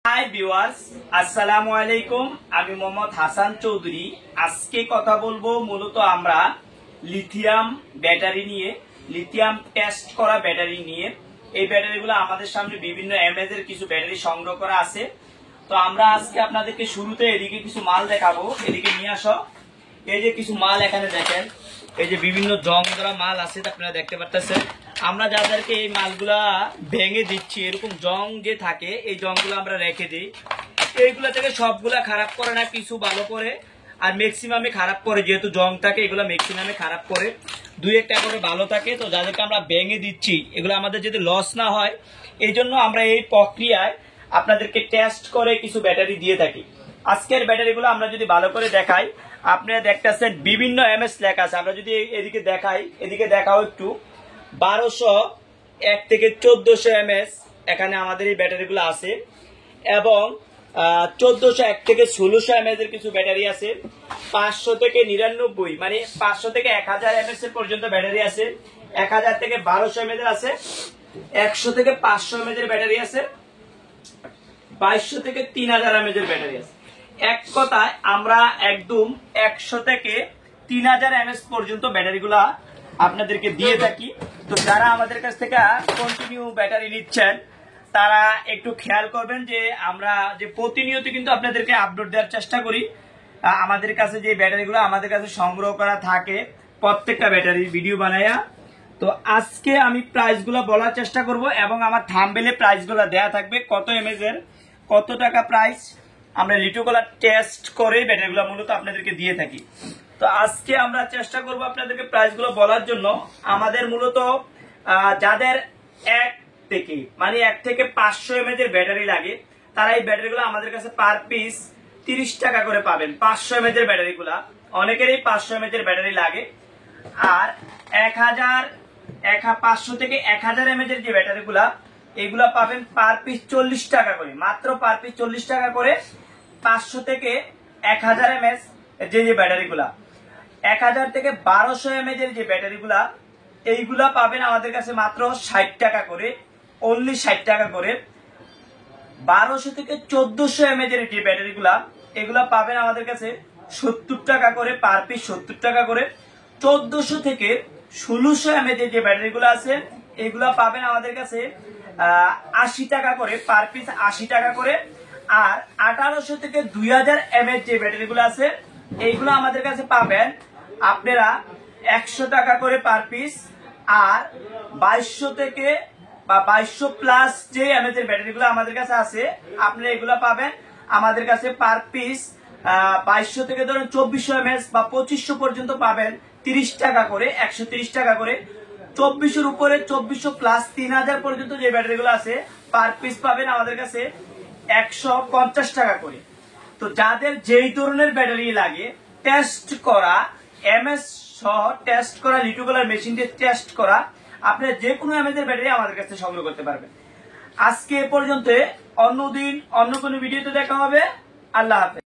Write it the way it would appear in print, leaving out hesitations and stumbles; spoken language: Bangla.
হাই ভিউয়ার্স, আসসালামু আলাইকুম। আমি মোহাম্মদ হাসান চৌধুরী। আজকে কথা বলবো মূলত আমরা লিথিয়াম ব্যাটারি নিয়ে, লিথিয়াম টেস্ট করা ব্যাটারি নিয়ে। এই ব্যাটারিগুলো আমাদের সামনে বিভিন্ন এমএজ এর কিছু ব্যাটারি সংগ্রহ করা আছে। তো আমরা আজকে আপনাদেরকে শুরুতে এদিকে কিছু মাল দেখাবো। এদিকে নিয়ে আসো। এই যে কিছু মাল এখানে দেখেন, এই যে বিভিন্ন জং ধরা মাল আছে, আপনারা দেখতে পাচ্ছেন। আমরা যাদেরকে এই মালগুলা ভেঙে দিচ্ছি, এরকম জং যে থাকে এই জংগুলো আমরা রেখে দিই। এইগুলা থেকে সবগুলা খারাপ করে না, কিছু ভালো করে, আর ম্যাক্সিমামে খারাপ করে। যেহেতু জং থাকে এগুলো ম্যাক্সিমামে খারাপ করে, দুই একটা করে ভালো থাকে। তো যাদেরকে আমরা ভেঙে দিচ্ছি এগুলো আমাদের যদি লস না হয়, এই জন্য আমরা এই প্রক্রিয়ায় আপনাদেরকে টেস্ট করে কিছু ব্যাটারি দিয়ে থাকি। আজকের ব্যাটারিগুলো আমরা যদি ভালো করে দেখাই, আপনারা দেখতেছেন বিভিন্ন এমএস লেখা আছে। আমরা যদি এদিকে দেখাই, এদিকে দেখাও একটু, 1201 থেকে 1400 এমএস এখানে আমাদের এই ব্যাটারিগুলো আছে, এবং 1401 থেকে 1600 এমএস এর কিছু ব্যাটারি আছে। 500 থেকে 99 মানে 500 থেকে 1000 এমএস এর পর্যন্ত ব্যাটারি আছে। 1000 থেকে 1200 এমএস এর আছে। 100 থেকে 500 এমএস এর ব্যাটারি আছে। 2200 থেকে 3000 এমএস এর ব্যাটারি আছে। এক কথায় আমরা একদম 100 থেকে 3000 এমএস পর্যন্ত ব্যাটারিগুলা আপনাদেরকে দিয়ে থাকি। তো যারা আমাদের কাছ থেকে কন্টিনিউ ব্যাটারি নিচ্ছেন তারা একটু খেয়াল করবেন যে আমরা যে প্রতিনিয়ত কিন্তু আপনাদেরকে আপডেট দেওয়ার চেষ্টা করি। আমাদের কাছে যে ব্যাটারিগুলো আমাদের কাছে সংগ্রহ করা থাকে, প্রত্যেকটা ব্যাটারির ভিডিও বানায়া। তো আজকে আমি প্রাইসগুলো বলার চেষ্টা করব, এবং আমার থাম্বনেলে প্রাইসগুলো দেয়া থাকবে, কত এমএস এর কত টাকা প্রাইস। আমরা লিটোকলার টেস্ট করে ব্যাটারিগুলো মূলত আপনাদেরকে দিয়ে থাকি। তো আজকে আমরা চেষ্টা করব আপনাদেরকে প্রাইসগুলো বলার জন্য। আমাদের মূলত যাদের 1 থেকে 500 এমএজ এর ব্যাটারি লাগে, তারা এই ব্যাটারিগুলো আমাদের কাছে পার পিস 30 টাকা করে পাবেন। 500 এমএজ এর ব্যাটারিগুলো অনেকেরই 500 এমএজ এর ব্যাটারি লাগে। আর 500 থেকে 1000 এমএজ এর যে ব্যাটারিগুলা, এগুলা পাবেন পার পিস 40 টাকা করে, মাত্র পার পিস 40 টাকা করে। 500 থেকে 1000 এমএস যে ব্যাটারিগুলা, 1000 থেকে 1200 এমএজ এর যে ব্যাটারিগুলা, এইগুলা পাবেন আমাদের কাছে মাত্র 60 টাকা করে, অনলি 60 টাকা করে। 1200 থেকে 1400 এমএজ এর যে ব্যাটারিগুলা, এগুলা পাবেন আমাদের কাছে 70 টাকা করে, পার পিস 70 টাকা করে। 1400 থেকে 1600 এমএজ এর যে ব্যাটারিগুলো আছে, এগুলা পাবেন আমাদের কাছে 80 টাকা করে, পার পিস 80 টাকা করে। আর 1800 থেকে 2000 এমএজ যে ব্যাটারিগুলো আছে, এইগুলো আমাদের কাছে পাবেন আপনারা 100 টাকা করে পার পিস। আর 2200 থেকে বা 2200 প্লাস যে এমএজ এর ব্যাটারিগুলো আমাদের কাছে আছে, আপনারা এগুলো পাবেন আমাদের কাছে পার পিস 2200 থেকে ধরুন 2400 এমএস বা 2500 পর্যন্ত পাবেন 30 টাকা করে, 130 টাকা করে। 2400 উপরে 2400 প্লাস 3000 পর্যন্ত যে ব্যাটারিগুলো আছে, পার পিস পাবেন আমাদের কাছে 150 টাকা করে। তো যাদের যেই ধরনের ব্যাটারি লাগে, টেস্ট করা এমএস সহ টেস্ট করা, লিটোকলার মেশিন দিয়ে টেস্ট করা, আপনারা যে কোনো এমএস এর ব্যাটারি আমাদের কাছে সংগ্রহ করতে পারবেন। আজকে এ পর্যন্ত, অন্যদিন অন্য কোনো ভিডিওতে দেখা হবে। আল্লাহ হাফেজ।